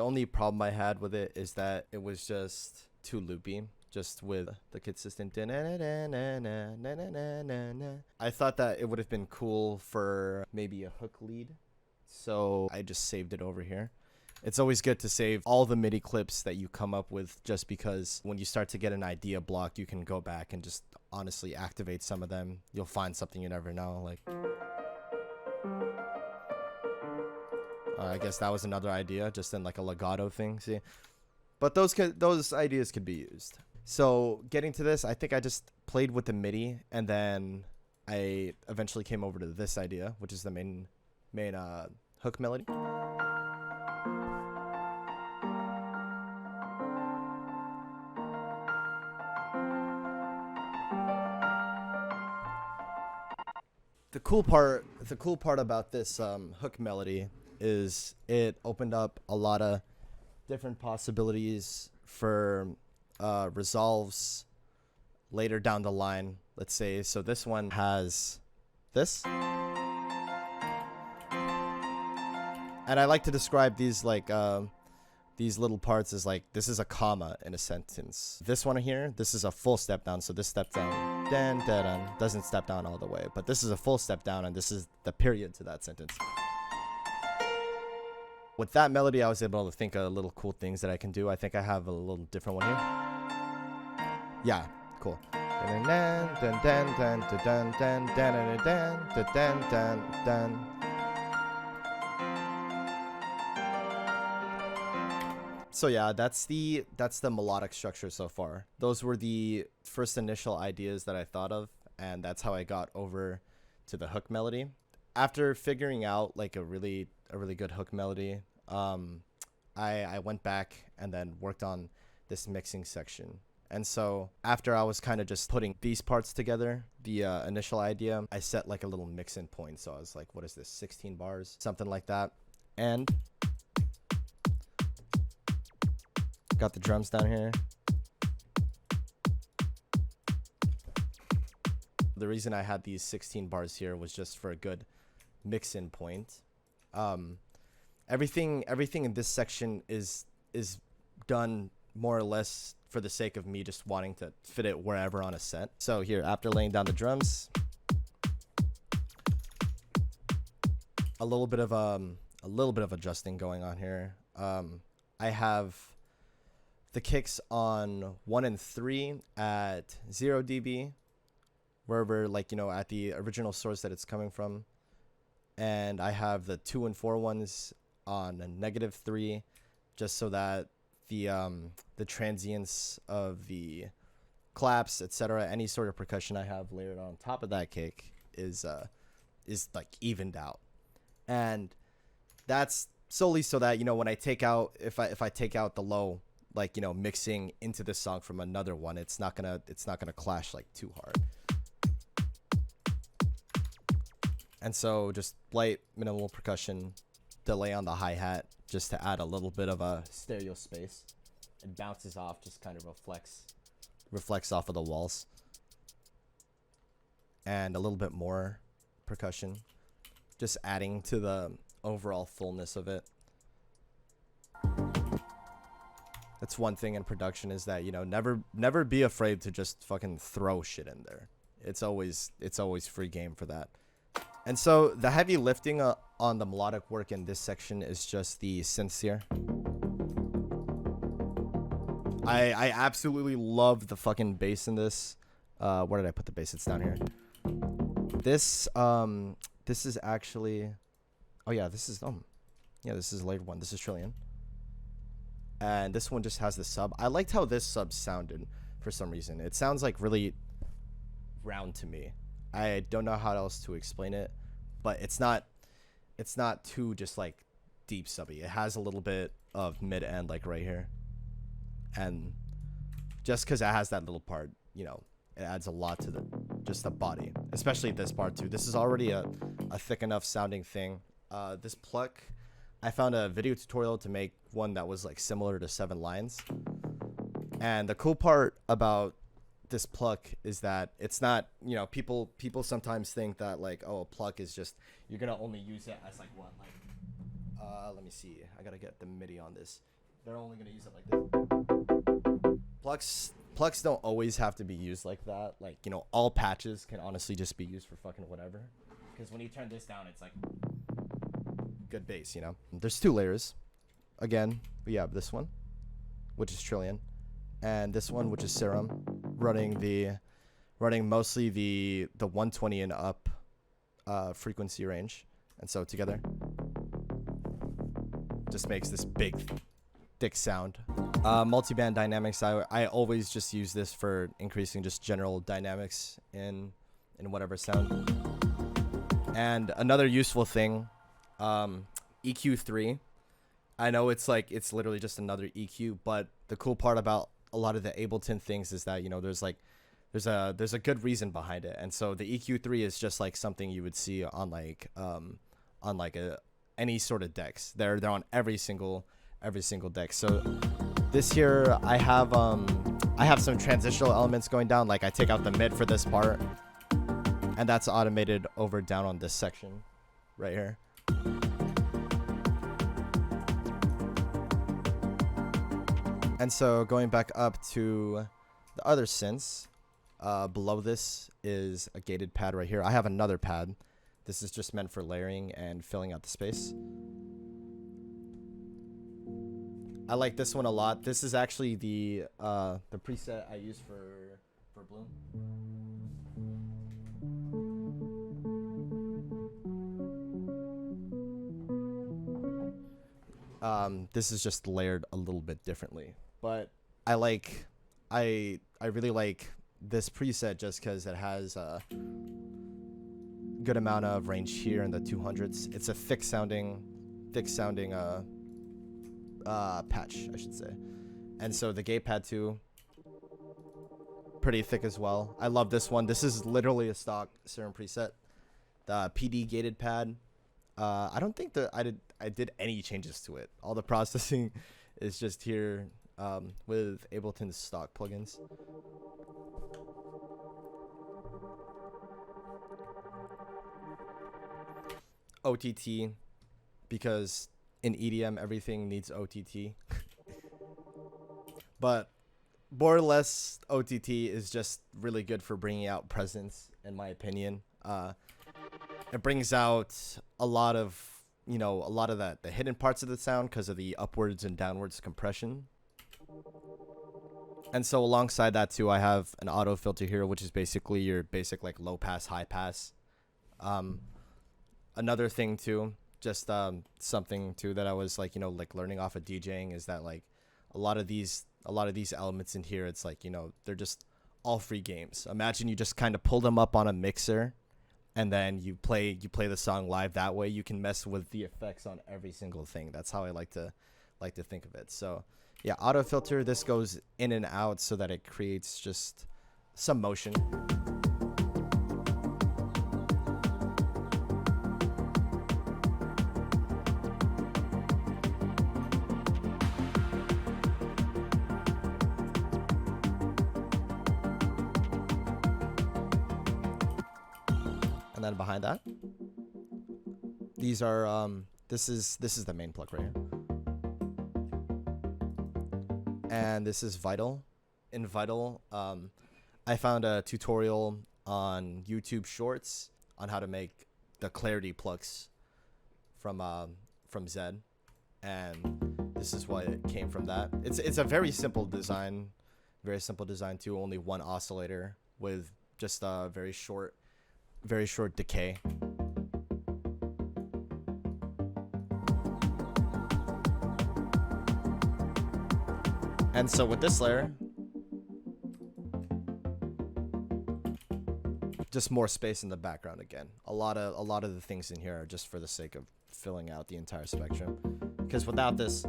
only problem I had with it is that it was just too loopy, just with the consistent. I thought that it would have been cool for maybe a hook lead, so I just saved it over here. It's always good to save all the MIDI clips that you come up with, just because when you start to get an idea block, you can go back and just honestly activate some of them. You'll find something you never know. Like, I guess that was another idea, just in like a legato thing. See, but those ideas could be used. So getting to this, I think I just played with the MIDI, and then I eventually came over to this idea, which is the main hook melody. The cool part about this hook melody is it opened up a lot of different possibilities for resolves later down the line. Let's say, so this one has this, and I like to describe these like these little parts as like, this is a comma in a sentence. This one here, this is a full step down, so this step down doesn't step down all the way, but this is a full step down, and this is the period to that sentence. With that melody, I was able to think of little cool things that I can do. I think I have a little different one here. Yeah, cool. So yeah, that's the melodic structure so far. Those were the first initial ideas that I thought of, and that's how I got over to the hook melody. After figuring out like a really good hook melody, I went back and then worked on this mixing section. And so after I was kind of just putting these parts together, the initial idea, I set like a little mix-in point. So I was like, what is this, 16 bars, something like that. And got the drums down here. The reason I had these 16 bars here was just for a good mix-in point. Everything in this section is done more or less for the sake of me just wanting to fit it wherever on a set. So here, after laying down the drums, a little bit of adjusting going on here. I have the kicks on 1 and 3 at 0 dB, wherever, like, you know, at the original source that it's coming from. And I have the 2 and 4 ones on a -3, just so that the transients of the claps, etc., any sort of percussion I have layered on top of that kick is like evened out. And that's solely so that, you know, when I take out, if I take out the low, like, you know, mixing into this song from another one, it's not gonna clash like too hard. And so just light minimal percussion, delay on the hi-hat, just to add a little bit of a stereo space. It bounces off, just kind of reflects off of the walls. And a little bit more percussion, just adding to the overall fullness of it. That's one thing in production, is that, you know, never be afraid to just fucking throw shit in there. It's always free game for that. And so the heavy lifting on the melodic work in this section is just the synths here. I absolutely love the fucking bass in this. Where did I put the bass? It's down here. This is actually, oh yeah, this is this is a later one. This is Trillion. And this one just has the sub. I liked how this sub sounded for some reason. It sounds like really round to me. I don't know how else to explain it, but it's not too just like deep subby. It has a little bit of mid end, like right here. And just because it has that little part, you know, it adds a lot to the body, especially this part too. This is already a thick enough sounding thing. This pluck, I found a video tutorial to make one that was like similar to 7 lines. And the cool part about this pluck is that it's not, you know, people sometimes think that like, oh, a pluck is just, you're gonna only use it as like what, like let me see, I gotta get the MIDI on this. they're only gonna use it like this. Plucks don't always have to be used like that. Like, you know, all patches can honestly just be used for fucking whatever. Because when you turn this down, it's like good bass, you know. There's 2 layers. Again, we have this one, which is Trillion, and this one, which is Serum, running mostly the 120 and up frequency range, and so together just makes this big thick sound. Multiband dynamics, I always just use this for increasing just general dynamics in whatever sound. And another useful thing, EQ3. I know it's literally just another EQ, but the cool part about a lot of the Ableton things is that, you know, there's a good reason behind it. And so the EQ3 is just like something you would see on any sort of decks. They're on every single deck. So this here, I have some transitional elements going down. Like I take out the mid for this part, and that's automated over down on this section right here. And so going back up to the other synths, below this is a gated pad right here. I have another pad. This is just meant for layering and filling out the space. I like this one a lot. This is actually the preset I use for Bloom. This is just layered a little bit differently, but I really like this preset just because it has a good amount of range here in the 200s. It's a thick sounding patch, I should say. And so the gate pad too, pretty thick as well. I love this one. This is literally a stock Serum preset. The PD gated pad. I don't think that I did any changes to it. All the processing is just here with Ableton's stock plugins. OTT, because in EDM everything needs OTT. But more or less OTT is just really good for bringing out presence, in my opinion. It brings out a lot of the hidden parts of the sound because of the upwards and downwards compression. And so alongside that too, I have an auto filter here, which is basically your basic like low pass, high pass. Another thing too, just something too that I was like learning off of DJing is that like a lot of these elements in here, it's like they're just all free games. Imagine you just kind of pull them up on a mixer, and then you play the song live that way. You can mess with the effects on every single thing. That's how I like to think of it. So yeah, auto filter, this goes in and out so that it creates just some motion. And then behind that, these are this is the main plug right here, and this is Vital. In Vital, I found a tutorial on YouTube Shorts on how to make the clarity plugs from Zed, and this is what it came from that. It's a very simple design too. Only one oscillator with just a very short decay. And so with this layer, just more space in the background again. A lot of the things in here are just for the sake of filling out the entire spectrum. Because without this,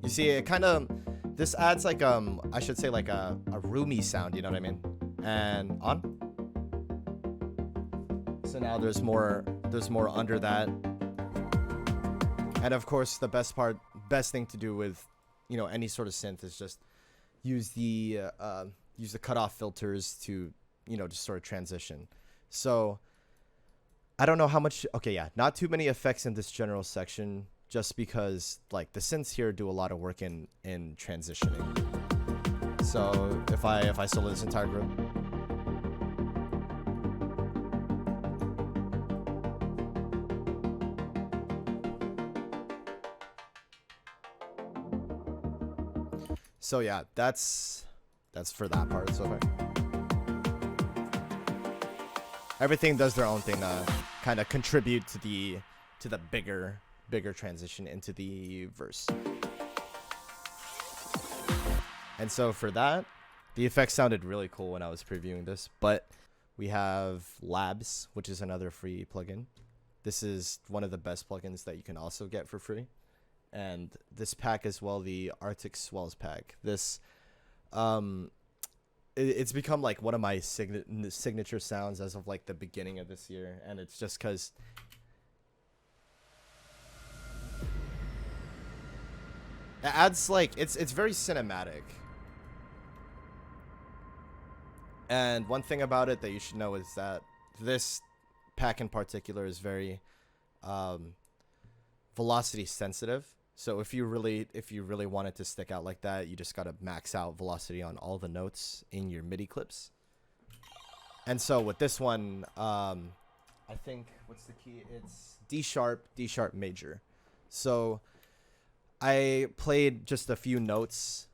you see it kind of, this adds like I should say like a roomy sound, you know what I mean? And on. So now there's more under that. And of course the best thing to do with any sort of synth is just use the cutoff filters to just sort of transition. So I don't know how much, okay, yeah, not too many effects in this general section. just because like the synths here do a lot of work in transitioning. So if I solo this entire group. So yeah, that's for that part so far. Everything does their own thing to kind of contribute to the bigger transition into the verse. And so for that, the effects sounded really cool when I was previewing this, but we have Labs, which is another free plugin. This is one of the best plugins that you can also get for free. And this pack as well, the Arctic Swells pack. This, it's become like one of my signature sounds as of like the beginning of this year, and it's just because it adds like it's very cinematic. And one thing about it that you should know is that this pack in particular is very velocity sensitive. So if you really want it to stick out like that, you just gotta max out velocity on all the notes in your MIDI clips. And so with this one, I think what's the key? It's D sharp major. So I played just a few notes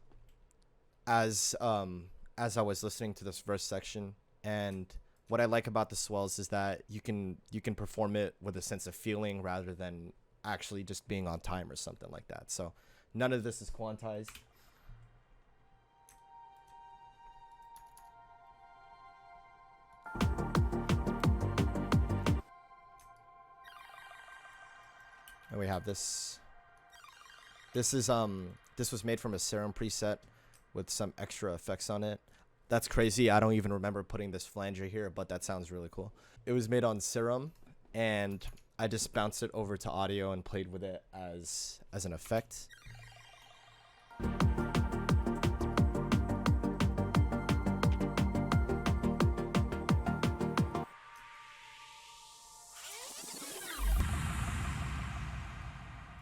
as I was listening to this verse section, and what I like about the swells is that you can perform it with a sense of feeling rather than actually just being on time or something like that. So none of this is quantized. And we have this. This was made from a Serum preset with some extra effects on it. That's crazy. I don't even remember putting this flanger here, but that sounds really cool. It was made on Serum, and I just bounced it over to audio and played with it as an effect.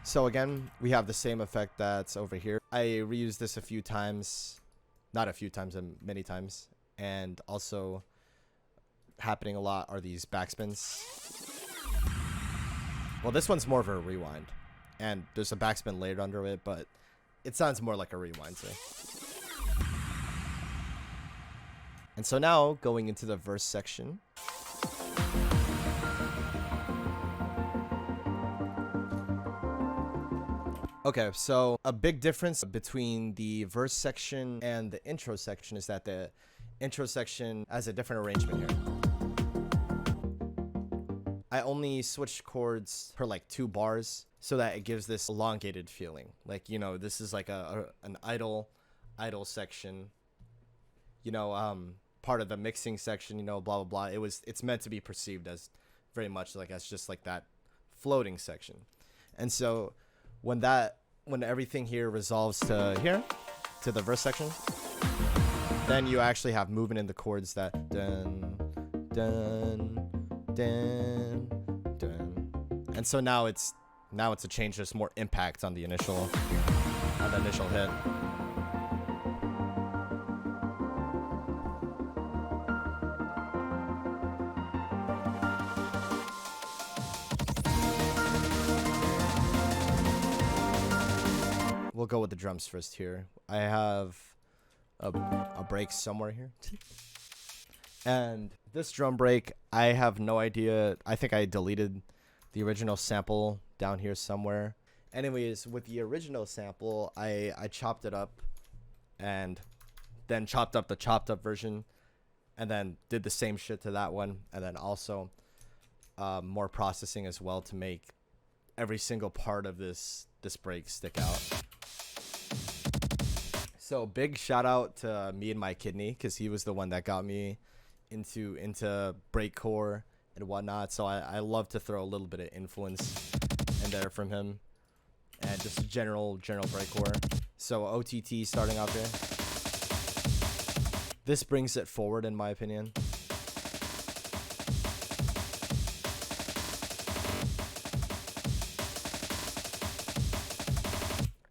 So again, we have the same effect that's over here. I reused this a few times, not a few times, many times, and also happening a lot are these backspins. Well, this one's more of a rewind, and there's a backspin layered under it, but it sounds more like a rewind to me. And so now, going into the verse section. Okay, so a big difference between the verse section and the intro section is that the intro section has a different arrangement here. I only switched chords per like 2 bars so that it gives this elongated feeling. Like, you know, this is like an idle section, you know, part of the mixing section, you know, blah, blah, blah. It's meant to be perceived as very much like as just like that floating section. And so when everything here resolves to here, to the verse section, then you actually have movement in the chords that dun, dun, dun, dun. And so now it's a change. There's more impact on the initial hit. We'll go with the drums first here. I have a break somewhere here. And this drum break, I have no idea. I think I deleted the original sample down here somewhere. Anyways, with the original sample, I chopped it up and then chopped up the chopped up version and then did the same shit to that one. And then also more processing as well to make every single part of this break stick out. So big shout out to Me and My Kidney, because he was the one that got me into breakcore and whatnot. So I love to throw a little bit of influence in there from him, and just general breakcore. So OTT starting off here. This brings it forward in my opinion.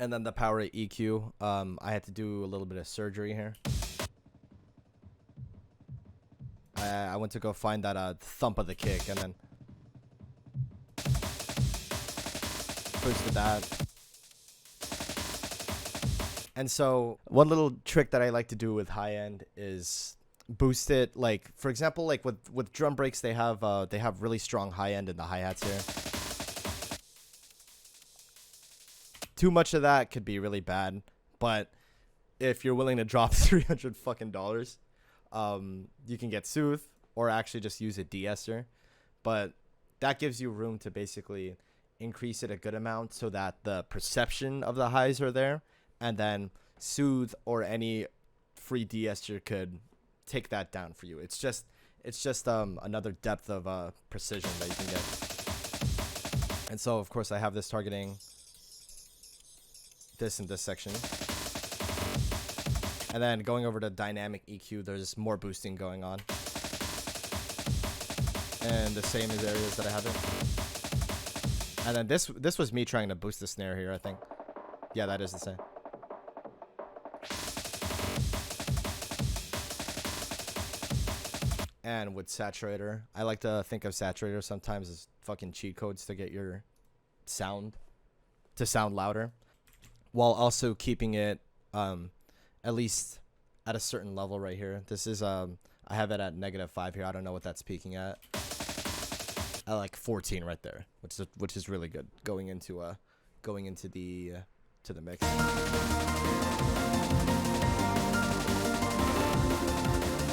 And then the power EQ, I had to do a little bit of surgery here. I went to go find that thump of the kick, and then boosted that. And so one little trick that I like to do with high end is boost it. Like, for example, like with drum breaks, they have really strong high end in the hi-hats here. Too much of that could be really bad, but if you're willing to drop $300 fucking dollars, you can get Soothe or actually just use a de-esser. But that gives you room to basically increase it a good amount so that the perception of the highs are there, and then Soothe or any free de-esser could take that down for you. It's just another depth of precision that you can get. And so of course I have this targeting this in this section, and then going over to dynamic EQ, there's more boosting going on, and the same as areas that I haven't. And then this was me trying to boost the snare here, I think. Yeah, that is the same. And with saturator, I like to think of saturator sometimes as fucking cheat codes to get your sound to sound louder, while also keeping it at least at a certain level right here. This is I have it at -5 here. I don't know what that's peaking at like 14 right there, which is really good going into the mix.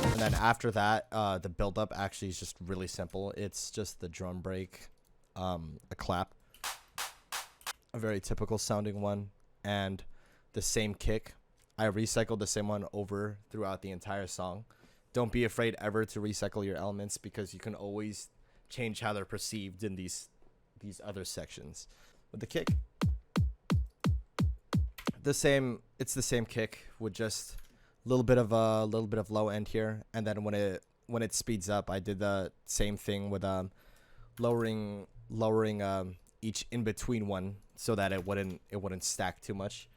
And then after that, the build up actually is just really simple. It's just the drum break, a clap, a very typical sounding one, and the same kick. I recycled the same one over throughout the entire song. Don't be afraid ever to recycle your elements, because you can always change how they're perceived in these other sections. With the kick, it's the same kick with just a little bit of low end here, and then when it speeds up, I did the same thing with lowering each in between one so that it wouldn't stack too much.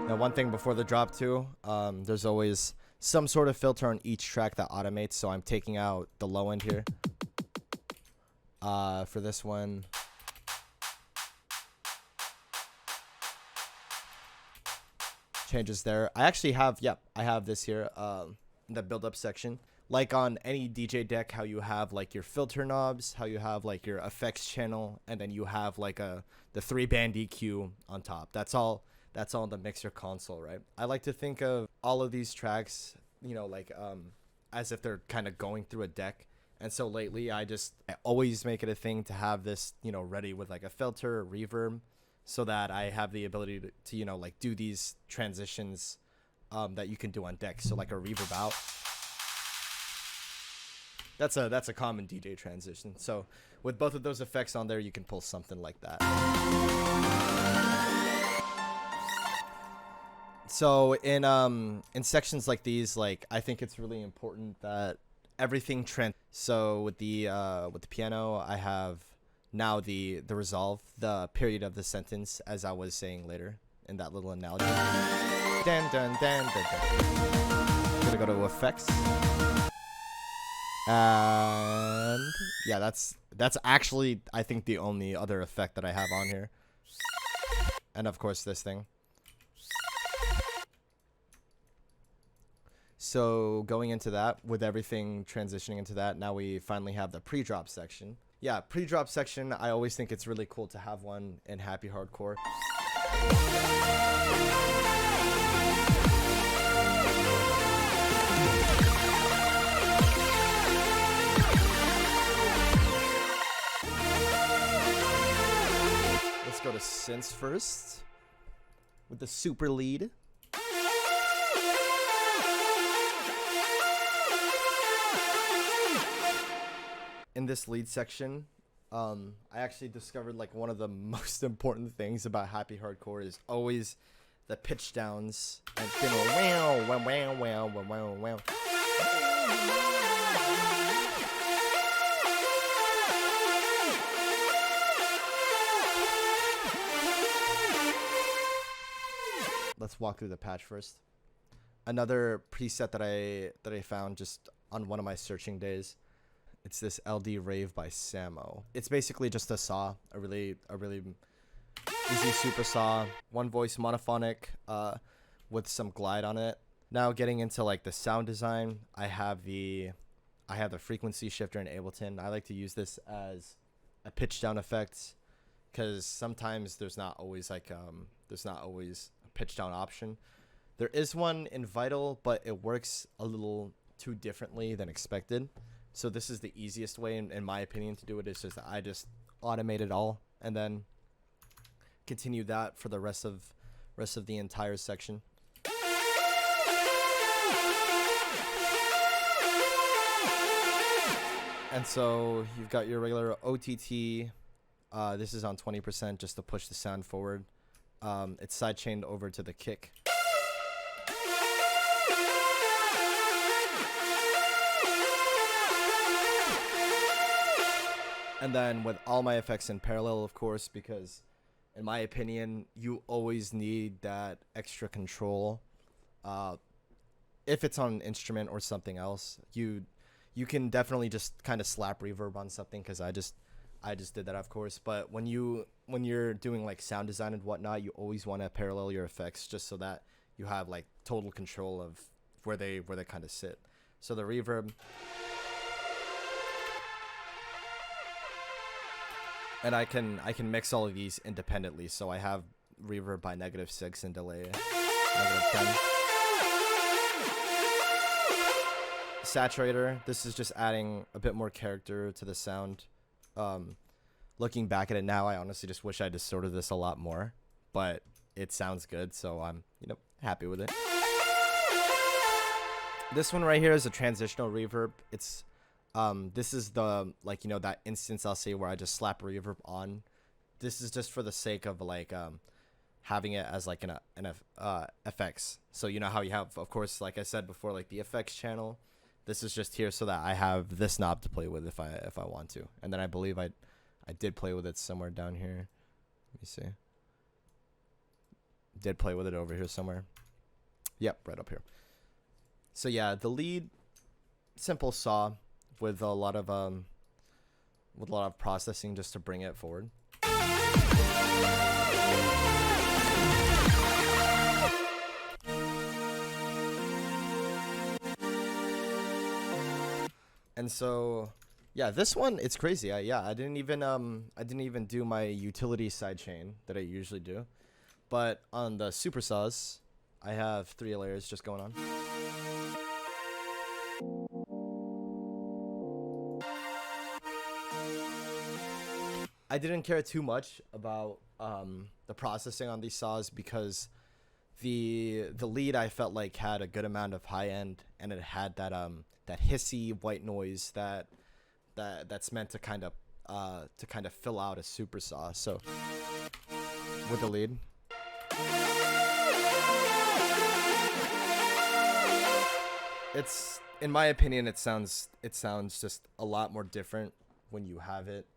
Now, one thing before the drop too, there's always some sort of filter on each track that automates, so I'm taking out the low end here. For this one, changes there. I actually have, I have this here, in the build up section. Like on any DJ deck, how you have like your filter knobs, how you have like your effects channel, and then you have like the 3-band EQ on top. That's all in the mixer console, right? I like to think of all of these tracks, you know, like as if they're kind of going through a deck. And so lately I always make it a thing to have this, you know, ready with like a filter, a reverb, so that I have the ability to you know, like do these transitions that you can do on deck. So like a reverb out. That's a common DJ transition. So with both of those effects on there, you can pull something like that. So in sections like these, like I think it's really important that everything so with the piano, I have now the resolve, the period of the sentence, as I was saying later in that little analogy. Dun, dun, dun, dun, dun. Gonna go to effects. And yeah, that's actually, I think, the only other effect that I have on here. And of course this thing. So going into that, with everything transitioning into that, now we finally have the pre-drop section. Yeah, pre-drop section, I always think it's really cool to have one in Happy Hardcore. Let's go to synths first with the super lead. In this lead section, I actually discovered like one of the most important things about Happy Hardcore is always the pitch downs and wow, wow, wow, wow, wow, wow. let's walk through the patch first. Another preset that I found just on one of my searching days. It's this LD Rave by Samo. It's basically just a saw, a really easy super saw, one voice monophonic, with some glide on it. Now getting into like the sound design, I have the frequency shifter in Ableton. I like to use this as a pitch down effect because sometimes there's not always a pitch down option. There is one in Vital, but it works a little too differently than expected. So this is the easiest way, in my opinion, to do it. Is just I just automate it all and then continue that for the rest of the entire section. And so you've got your regular OTT. This is on 20% just to push the sound forward. It's sidechained over to the kick. And then with all my effects in parallel, of course, because in my opinion, you always need that extra control. If it's on an instrument or something else, you can definitely just kind of slap reverb on something, because I just did that, of course. But when you're doing like sound design and whatnot, you always want to parallel your effects just so that you have like total control of where they kind of sit. So the reverb. And I can mix all of these independently. So I have reverb by -6 and delay -10. Saturator. This is just adding a bit more character to the sound. Looking back at it now, I honestly just wish I distorted this a lot more, but it sounds good, so I'm happy with it. This one right here is a transitional reverb. It's this is the that instance I'll say where I just slap reverb on. This is just for the sake of like having it as like an FX. So you know how you have, of course, like I said before, like the effects channel. This is just here so that I have this knob to play with if I want to. And then I believe I did play with it somewhere down here. Let me see. Did play with it over here somewhere. Yep, right up here. So yeah, the lead, simple saw with a lot of processing just to bring it forward. And so yeah, this one, it's crazy. I didn't even do my utility sidechain that I usually do. But on the super saws, I have 3 layers just going on. I didn't care too much about the processing on these saws because the lead I felt like had a good amount of high end, and it had that hissy white noise that's meant to kind of fill out a super saw. So with the lead, it's, in my opinion, it sounds just a lot more different when you have it.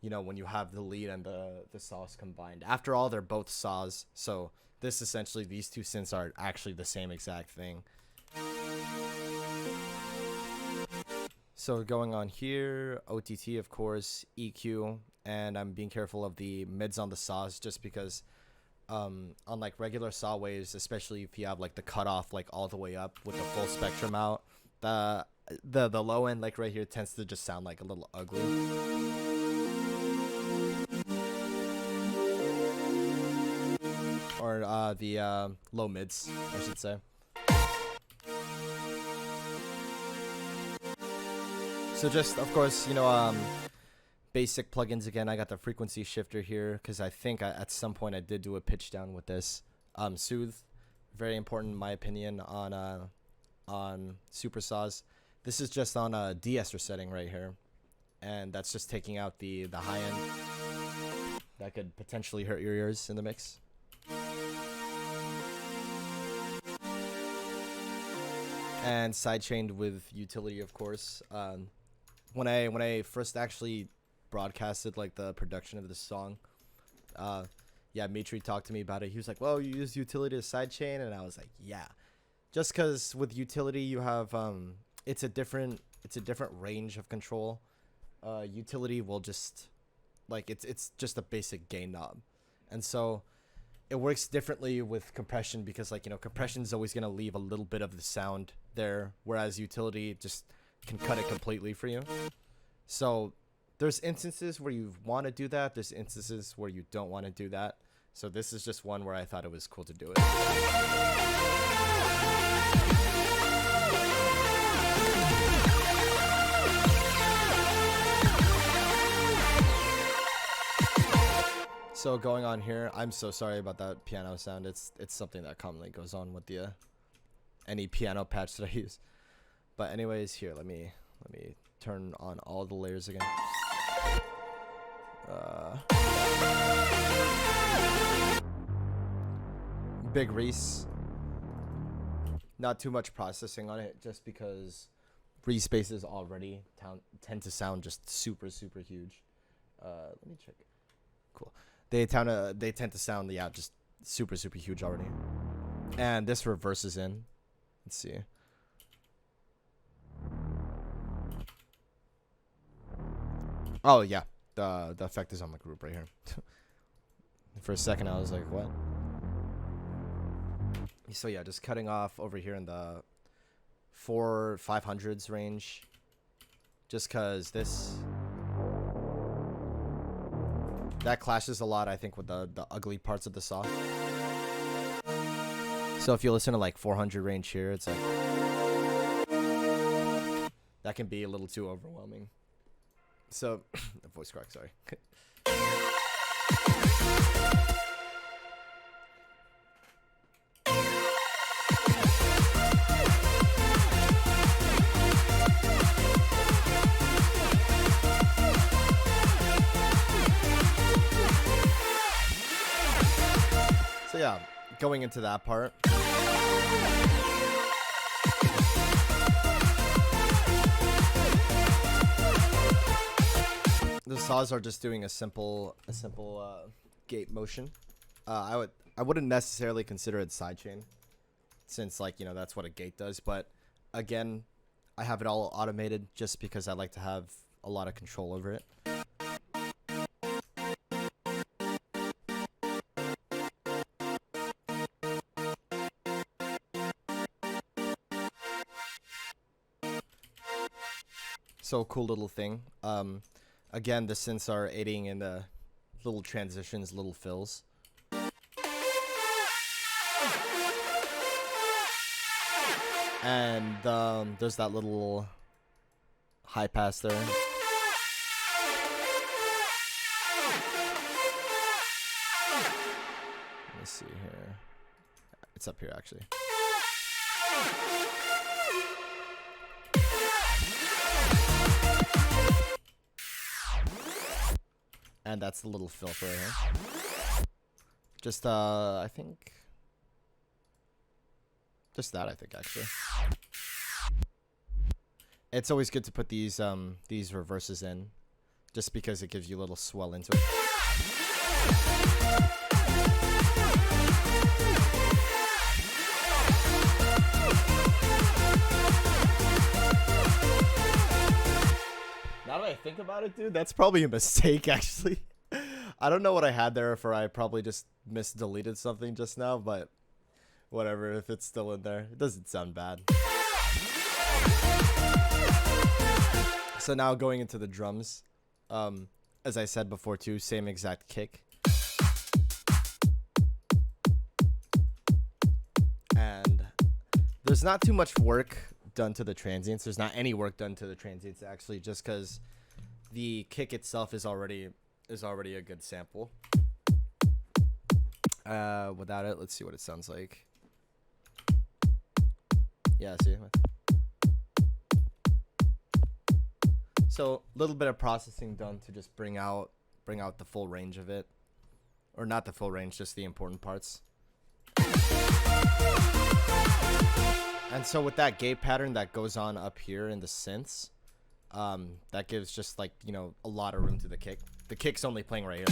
When you have the lead and the saws combined. After all, they're both saws, so these two synths are actually the same exact thing. So going on here, OTT, of course, EQ, and I'm being careful of the mids on the saws just because on like regular saw waves, especially if you have like the cutoff like all the way up with the full spectrum out, the low end like right here tends to just sound like a little ugly. Or the low mids, I should say. So just, of course, basic plugins again. I got the frequency shifter here because I think at some point I did do a pitch down with this. Soothe, very important in my opinion on super saws. This is just on a de-ester setting right here, and that's just taking out the high end that could potentially hurt your ears in the mix. And sidechained with utility, of course. When I first actually broadcasted like the production of this song, yeah, Mitri talked to me about it. He was like, well, you use utility as sidechain, and I was like, yeah. Just because with utility you have it's a different range of control. Utility will just like it's just a basic gain knob, and so it works differently with compression because like, you know, compression is always going to leave a little bit of the sound there, whereas utility just can cut it completely for you. So there's instances where you want to do that, there's instances where you don't want to do that. So this is just one where I thought it was cool to do it. So going on here, I'm so sorry about that piano sound. It's something that commonly goes on with the any piano patch that I use. But anyways, here, let me turn on all the layers again. Big Reese. Not too much processing on it, just because Reese basses already tend to sound just super huge. Let me check. Cool. They tend to sound, yeah, just super huge already. And this reverses in. Let's see. Oh yeah, the effect is on the group right here. For a second I was like, what? So yeah, just cutting off over here in the 4/500s range, just cause that clashes a lot, I think, with the ugly parts of the saw. So if you listen to like 400 range here, it's like that can be a little too overwhelming. So voice crack, sorry. So yeah, going into that part. The saws are just doing a simple gate motion. I wouldn't necessarily consider it sidechain, since, like, you know, that's what a gate does. But again, I have it all automated just because I like to have a lot of control over it. So cool little thing. Again, the synths are aiding in the little transitions, little fills. And there's that little high pass there. Let me see here. It's up here, actually. And that's the little fill for right here. Just, I think... Just that, I think, actually. It's always good to put these reverses in, just because it gives you a little swell into it. Now that I think about it, dude, that's probably a mistake, actually. I don't know what I had there, for I probably just misdeleted something just now, but whatever, if it's still in there. It doesn't sound bad. So now going into the drums. As I said before too, same exact kick. And there's not too much work done to the transients. There's not any work done to the transients, actually, just because the kick itself is already a good sample. Without it, let's see what it sounds like. Yeah, see. So a little bit of processing done to just bring out the full range of it, or not the full range, just the important parts. And so with that gate pattern that goes on up here in the synths, that gives just, like, you know, a lot of room to the kick. The kick's only playing right here.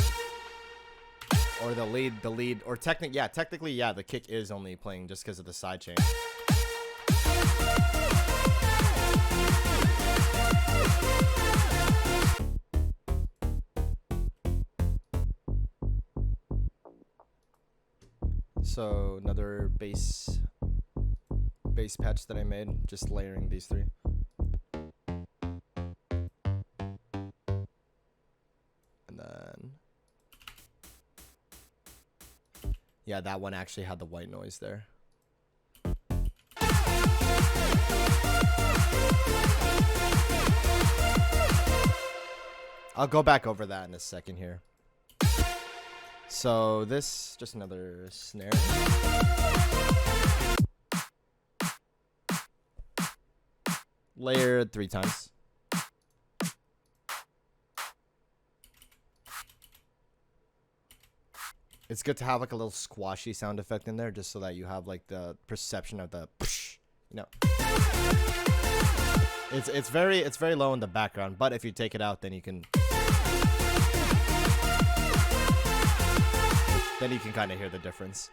Or the lead, or technically, yeah, the kick is only playing just because of the sidechain. So another bass patch that I made, just layering these three. And then, yeah, that one actually had the white noise there. I'll go back over that in a second here. So this, just another snare. Layered 3 times. It's good to have like a little squashy sound effect in there, just so that you have like the perception of the, you know. It's very low in the background, but if you take it out, then you can kind of hear the difference.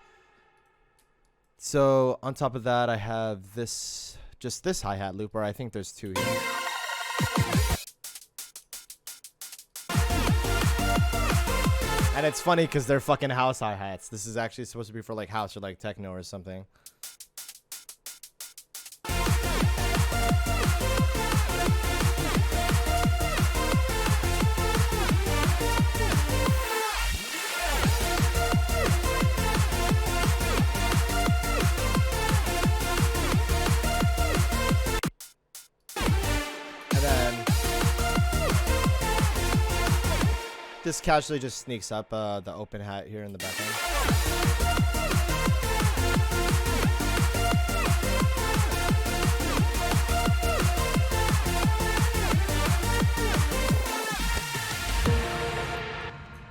So on top of that, I have this, just this hi-hat loop, or I think there's 2 here. And it's funny because they're fucking house hi-hats. This is actually supposed to be for like house or like techno or something. This casually just sneaks up the open hat here in the background.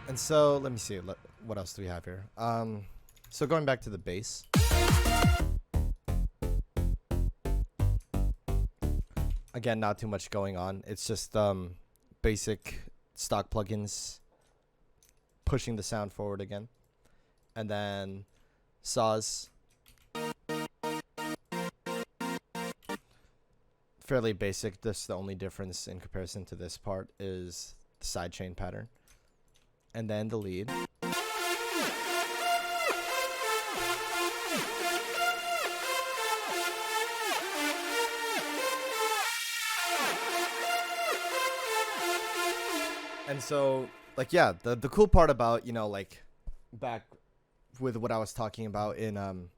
And so let me see, what else do we have here? So going back to the bass. Again, not too much going on. It's just basic stock plugins pushing the sound forward again, and then saws, fairly basic. This, the only difference in comparison to this part is the sidechain pattern, and then the lead. And so, like, yeah, the cool part about, you know, like, back with what I was talking about in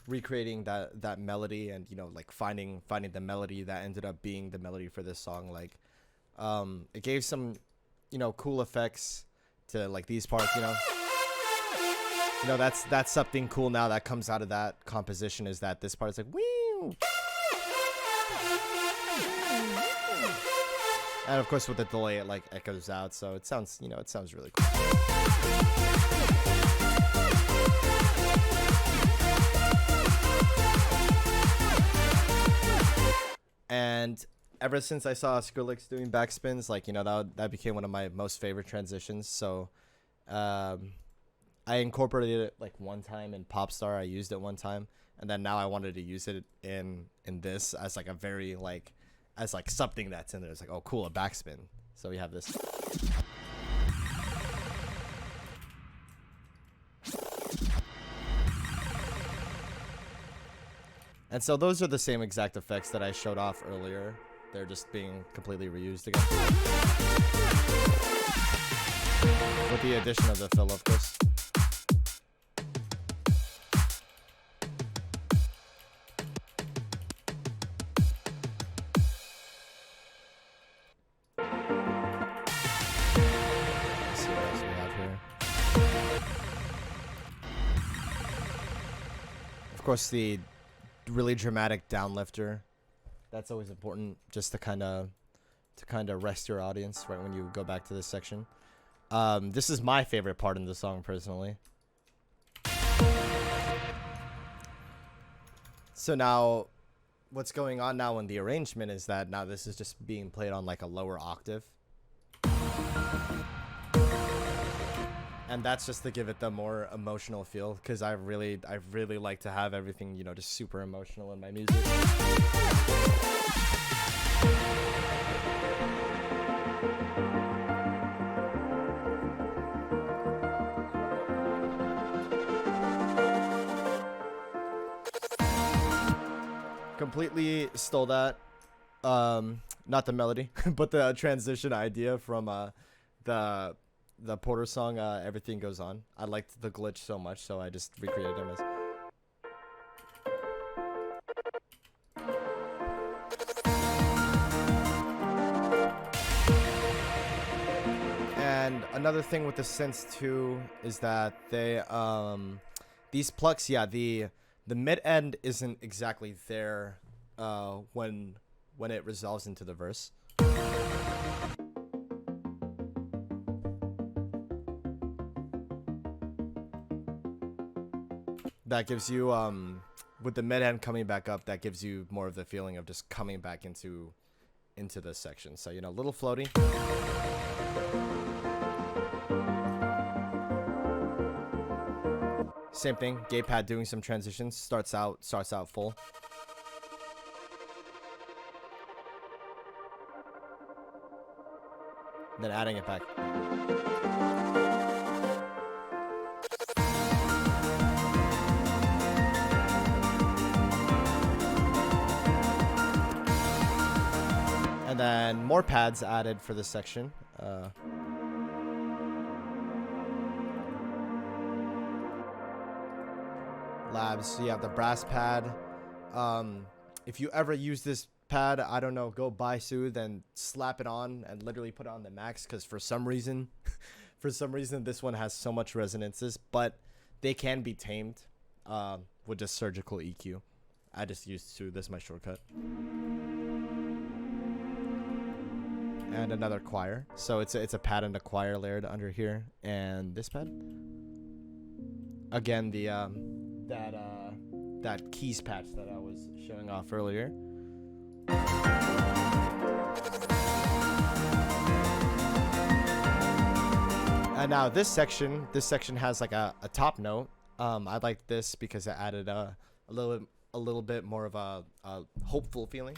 recreating that melody, and, you know, like finding the melody that ended up being the melody for this song, like, it gave some, you know, cool effects to like these parts, you know. You know, that's something cool now that comes out of that composition, is that this part is like, wee. And of course with the delay it like echoes out, so it sounds, you know, it sounds really cool. And ever since I saw Skrillex doing backspins, like, you know, that became one of my most favorite transitions. So I incorporated it like one time in Popstar. I used it one time, and then now I wanted to use it in this as like a very like, as like something that's in there. It's like, oh cool, a backspin. So we have this. And so those are the same exact effects that I showed off earlier. They're just being completely reused again. With the addition of the fill, of course. Of course, the really dramatic downlifter. That's always important, just to kind of rest your audience right when you go back to this section. This is my favorite part in the song, personally. So now, what's going on now in the arrangement is that now this is just being played on like a lower octave. And that's just to give it the more emotional feel, because I really like to have everything, you know, just super emotional in my music. Completely stole that, not the melody but the transition idea from the Porter song, Everything Goes On. I liked the glitch so much, so I just recreated him as. And another thing with the synths too is that they these plucks, yeah, the mid end isn't exactly there when it resolves into the verse. That gives you with the mid end coming back up, that gives you more of the feeling of just coming back into this section. So, you know, a little floaty. Same thing, gate pad doing some transitions, starts out full. Then adding it back. And then more pads added for this section. Labs, so you have the brass pad. If you ever use this pad, I don't know, go buy Soothe and slap it on and literally put it on the max, because for some reason this one has so much resonances, but they can be tamed with just surgical EQ. I just used Soothe as my shortcut. And another choir, so it's a pad and a choir layered under here, and this pad again, the that keys patch that I was showing off earlier. And now this section has like a top note. I like this because it added a little bit more of a hopeful feeling.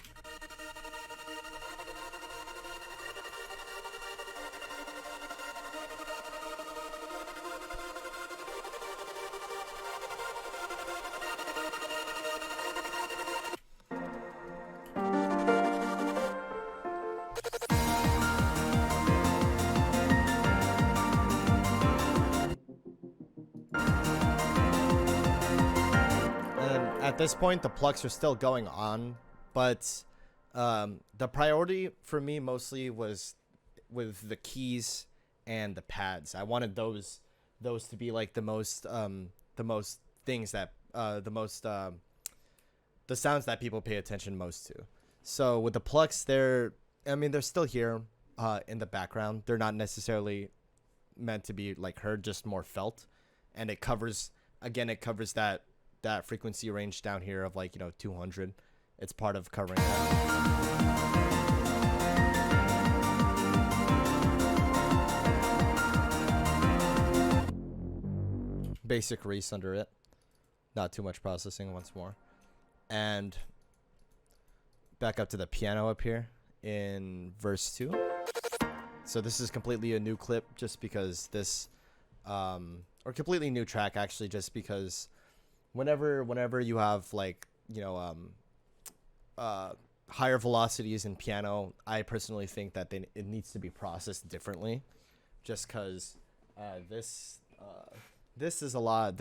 At this point, the plucks are still going on, but the priority for me mostly was with the keys and the pads. I wanted those to be like the most things that the sounds that people pay attention most to. So with the plucks, they're still here in the background. They're not necessarily meant to be like heard, just more felt, and it covers that frequency range down here of, like, 200. It's part of covering that. Basic Reese under it. Not too much processing once more. And back up to the piano up here in verse 2. So this is completely a new clip, just because this or completely new track, actually, just because whenever you have, like, higher velocities in piano, I personally think that it needs to be processed differently, just because this sounds a lot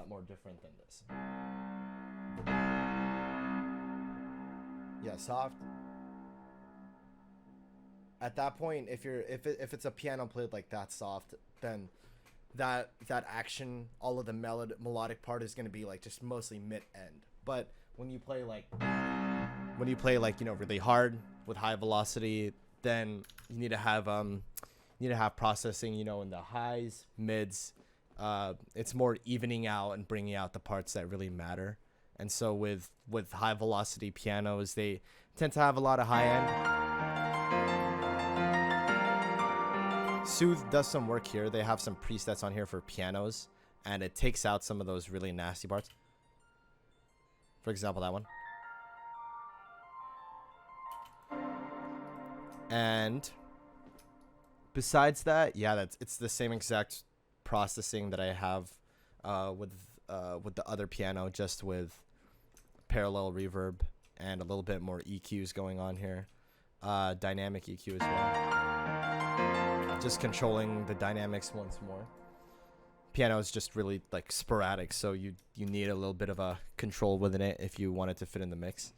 more different than this. Yeah, soft. At that point, if it's a piano played like that soft, then that action, all of the melodic part is going to be like just mostly mid end. But when you play like really hard with high velocity, then you need to have processing, in the highs, mids. It's more evening out and bringing out the parts that really matter. And so with high velocity pianos, they tend to have a lot of high end. Soothe does some work here. They have some presets on here for pianos, and it takes out some of those really nasty parts. For example, that one. And besides that, yeah, it's the same exact processing that I have with the other piano, just with parallel reverb and a little bit more EQs going on here. Dynamic EQ as well. Just controlling the dynamics once more. Piano is just really like sporadic, so you need a little bit of a control within it if you want it to fit in the mix.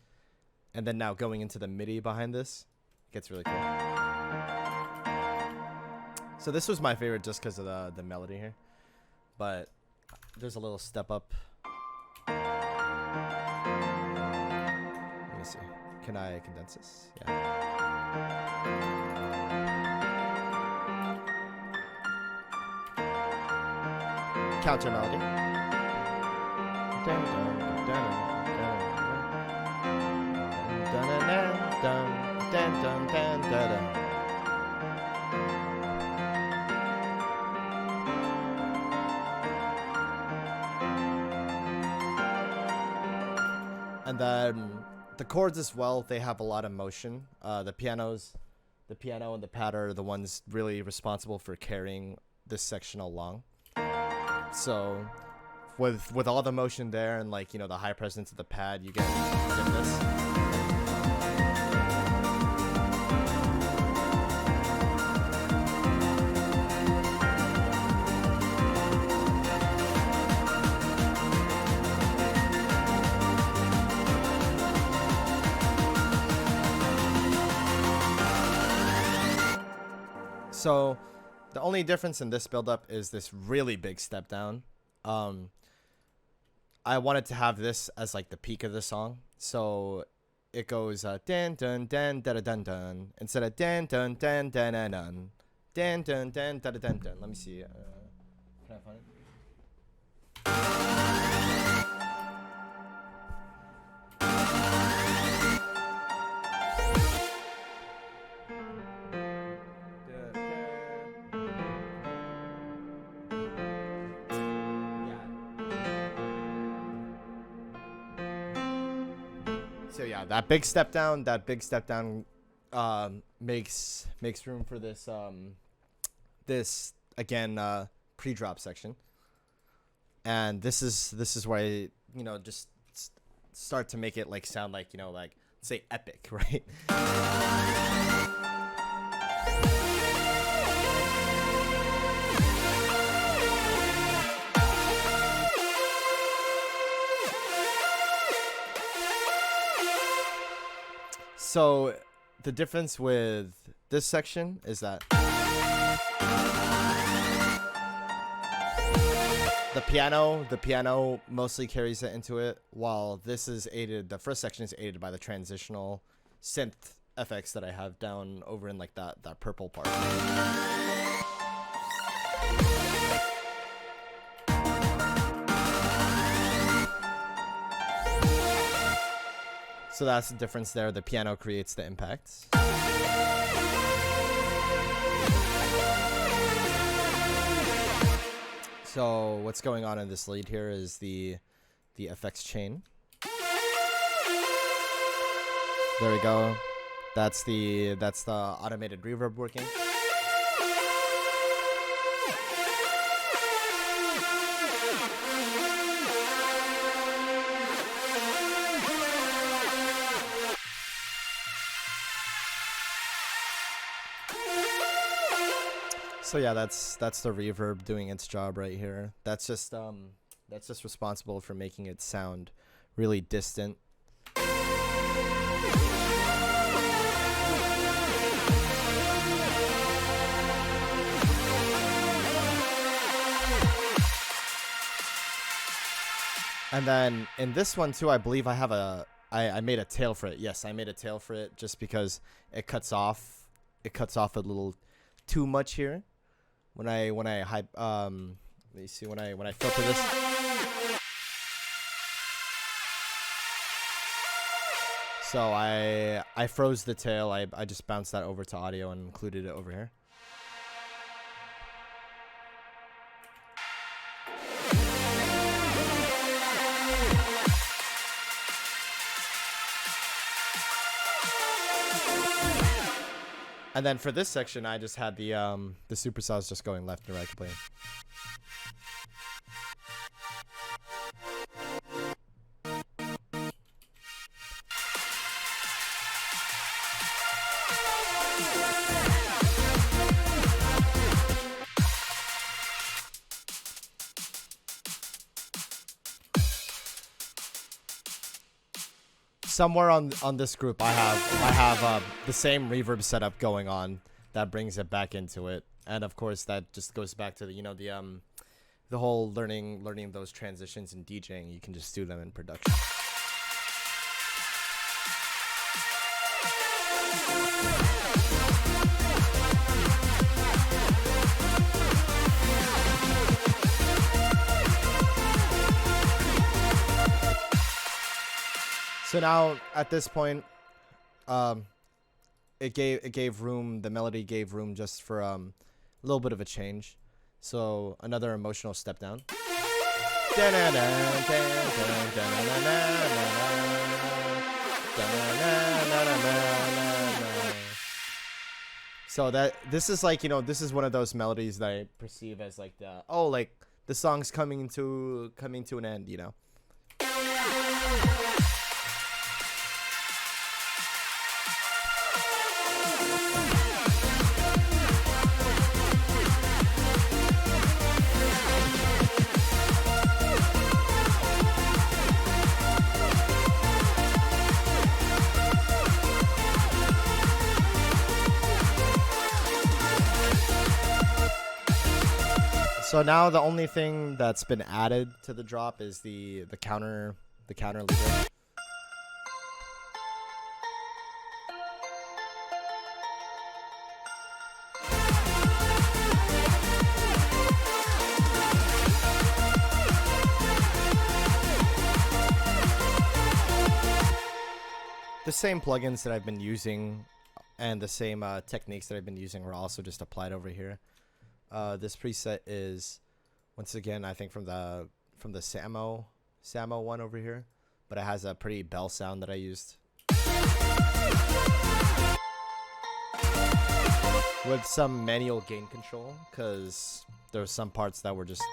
And then now going into the MIDI behind this, it gets really cool. So this was my favorite just because of the melody here, but there's a little step up. Let me see. Can I condense this? Yeah. Counter melody. And then the chords as well, they have a lot of motion. The piano and the pad are the ones really responsible for carrying this section along. So with all the motion there and like, you know, the high presence of the pad, you get this. So the only difference in this build-up is this really big step down. I wanted to have this as like the peak of the song, so it goes dun dun dun dun dun dun instead of dun dun dun dun dun dun dun dun dun dun dun dun. Let me see. Can I find it? So yeah, that big step down makes room for this this again pre-drop section. And this is where I, you know, just start to make it like sound like, you know, like say epic, right? So the difference with this section is that the piano mostly carries it into it, while this is aided, the first section is aided by the transitional synth FX that I have down over in like that purple part. So that's the difference there. The piano creates the impacts. So what's going on in this lead here is the FX chain. There we go. That's the automated reverb working. So yeah, that's the reverb doing its job right here. That's just responsible for making it sound really distant. And then in this one too, I believe I have I made a tail for it. Yes, I made a tail for it just because it cuts off a little too much here. When I let me see, when I filter this. So I froze the tail. I just bounced that over to audio and included it over here. And then for this section, I just had the supersaws just going left and right completely. Somewhere on this group, I have the same reverb setup going on that brings it back into it, and of course that just goes back to the whole learning those transitions in DJing. You can just do them in production. So now at this point, it gave room. The melody gave room just for a little bit of a change. So another emotional step down. So that this is like, this is one of those melodies that I perceive as like the song's coming to an end. So now the only thing that's been added to the drop is the counter lever. The same plugins that I've been using and the same techniques that I've been using were also just applied over here. This preset is, once again, I think from the Samo one over here, but it has a pretty bell sound that I used with some manual gain control, because there were some parts that were just,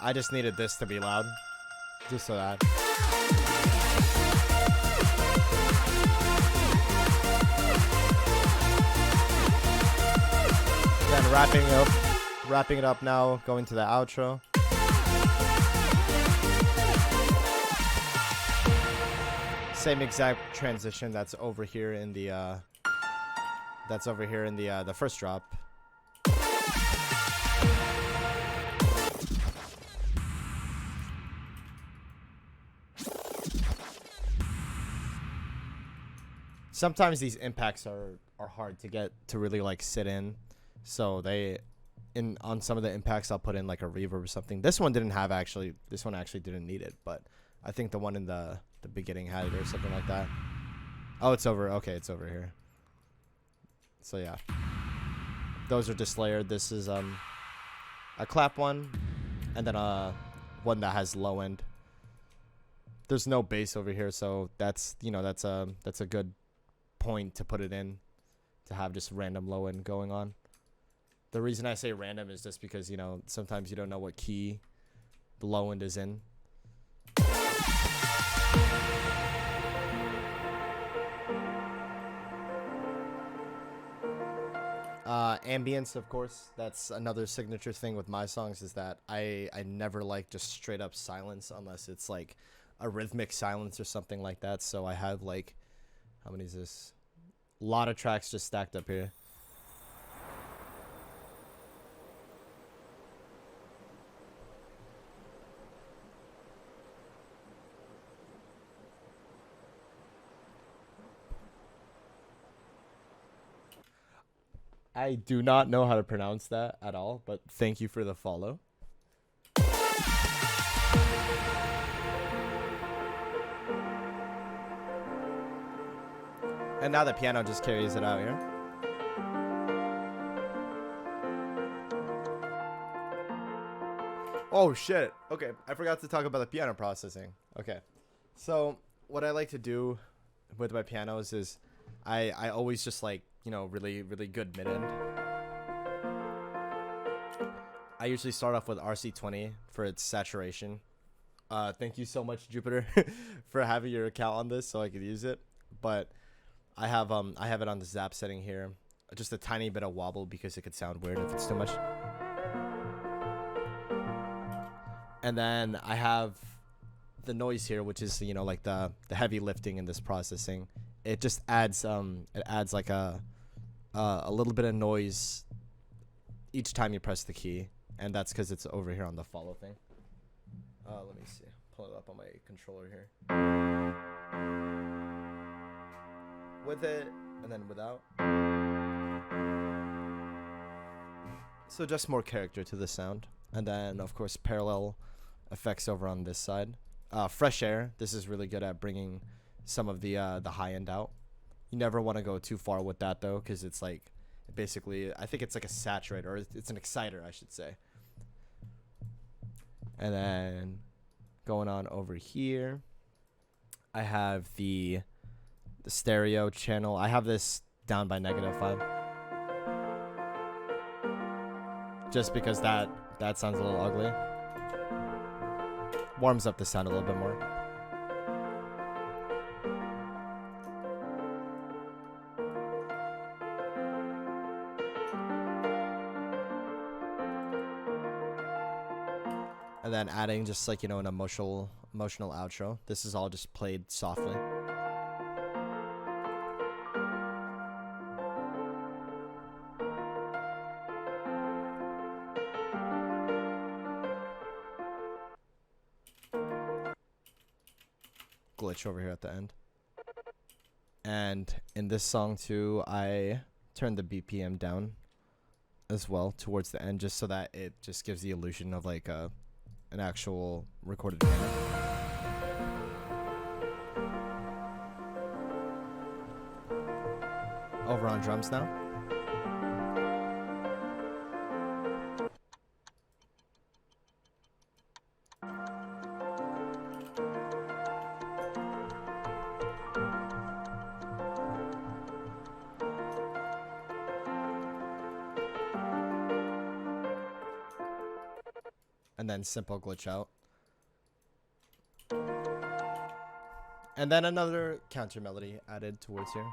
I just needed this to be loud, just so that. Then wrapping it up now, going to the outro. Same exact transition that's over here in the the first drop. Sometimes these impacts are hard to get to really like sit in. So on some of the impacts, I'll put in like a reverb or something. This one actually didn't need it, but I think the one in the beginning had it or something like that. Oh, it's over. Okay, it's over here. So yeah, those are just layered. This is a clap one, and then one that has low end. There's no bass over here, so that's a good point to put it in, to have just random low end going on. The reason I say random is just because, sometimes you don't know what key the low end is in. Ambience, of course, that's another signature thing with my songs, is that I never like just straight up silence unless it's like a rhythmic silence or something like that. So I have like, how many is this? A lot of tracks just stacked up here. I do not know how to pronounce that at all, but thank you for the follow. And now the piano just carries it out here. Oh shit. Okay, I forgot to talk about the piano processing. Okay. So, what I like to do with my pianos is I always just like, you know, really good mid end. I usually start off with RC20 for its saturation. Thank you so much, Jupiter, for having your account on this so I could use it. But I have it on the zap setting here. Just a tiny bit of wobble because it could sound weird if it's too much. And then I have the noise here, which is, you know, like the heavy lifting in this processing. It just adds like a little bit of noise each time you press the key, and that's because it's over here on the follow thing. Let me see. Pull it up on my controller here. With it, and then without. So just more character to the sound. And then, of course, parallel effects over on this side. Fresh air. This is really good at bringing some of the high end out. You never want to go too far with that, though, because it's like, basically, I think it's like a saturator, or it's an exciter, I should say. And then going on over here, I have the stereo channel. I have this down by -5. Just because that sounds a little ugly. Warms up the sound a little bit more. And then adding just like, you know, an emotional outro. This is all just played softly. Glitch over here at the end. And in this song too, I turned the BPM down as well towards the end, just so that it just gives the illusion of like an actual recorded piano. Over on drums now. And then simple glitch out. And then another counter melody added towards here.